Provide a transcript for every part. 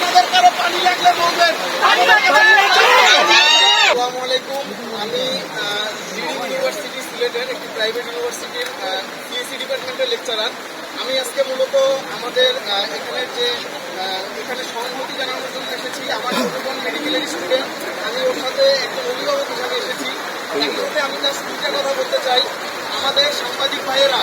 আপনাদের কারো পানি লাগলে বলবেন। আসসালামু আলাইকুম। আমি লিডিং ইউনিভার্সিটি সিলেটের একটি প্রাইভেট ইউনিভার্সিটির সিএসসি ডিপার্টমেন্টের লেকচারার। আমি আজকে মূলত আমাদের এখানে সহানুভূতি জানানোর জন্য এসেছি। আমার ছোটজন মেডিকেলের স্টুডেন্ট, আমি ওর সাথে একজন অভিভাবক হিসাবে এসেছি। একসাথে আমি তার দুইটা কথা বলতে চাই। আমাদের সাংবাদিক ভাইয়েরা,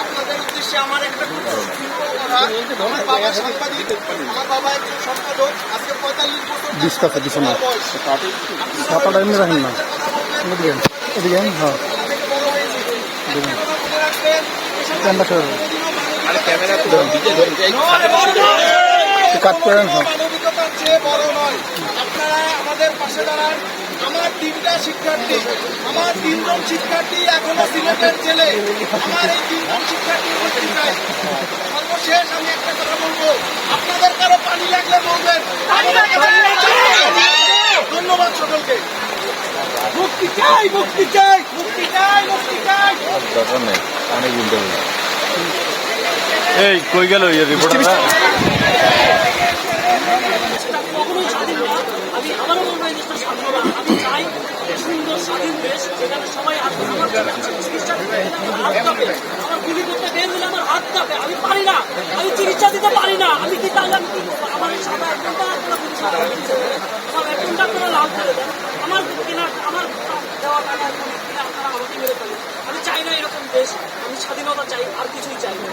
আপনাদের উদ্দেশ্যে আমার একটা খুব সিম্পল কথা। আমার বাবা সাংবাদিক, আমার বাবা একজন সম্পাদক। আজকে 45 বছর বয়স। মানবিকতার চেয়ে বড় নয়। আপনারা আমাদের পাশে দাঁড়ান। আমার 3টা শিক্ষার্থী, আমার 3জন শিক্ষার্থী এখনো সিলেটের জেলে। আমার এই 3জন শিক্ষার্থী মুক্তি চাই। সর্বশেষ আমি একটা কথা বলবো, আপনাদের কারো পানি লাগলে বলবেন। ধন্যবাদ সকলকে। মুক্তি চাই, মুক্তি চাই, মুক্তি চাই, মুক্তি চাই। এই কই গেল রিপোর্টাররা? কখনোই স্বাধীন না। আমি আবারও বলবো, এই দেশটা স্বাধীন না। আমি চাই সুন্দর স্বাধীন দেশ, যেখানে সবাই আসবে। আমার চিকিৎসা দিতে হাত কাঁপে, আমার গুলি করতে বের হলে আমার হাত কাঁপে। আমি পারি না, আমি চিকিৎসা দিতে পারি না। আমি কি তাহলে আমি কি করবো? আমার এই সাদা 1 ঘন্টা আপনারা পুলিশ আমার 1 ঘন্টা আপনারা লাভ করে দেন। আমার কেনা, আমার দেওয়া টাকা কিনে আপনারা আমাকে মেরে ফেলেন। আমি চাই না এরকম দেশ। আমি স্বাধীনতা চাই, আর কিছুই চাই না।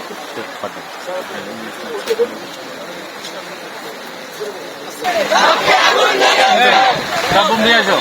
নিয়ে আসো।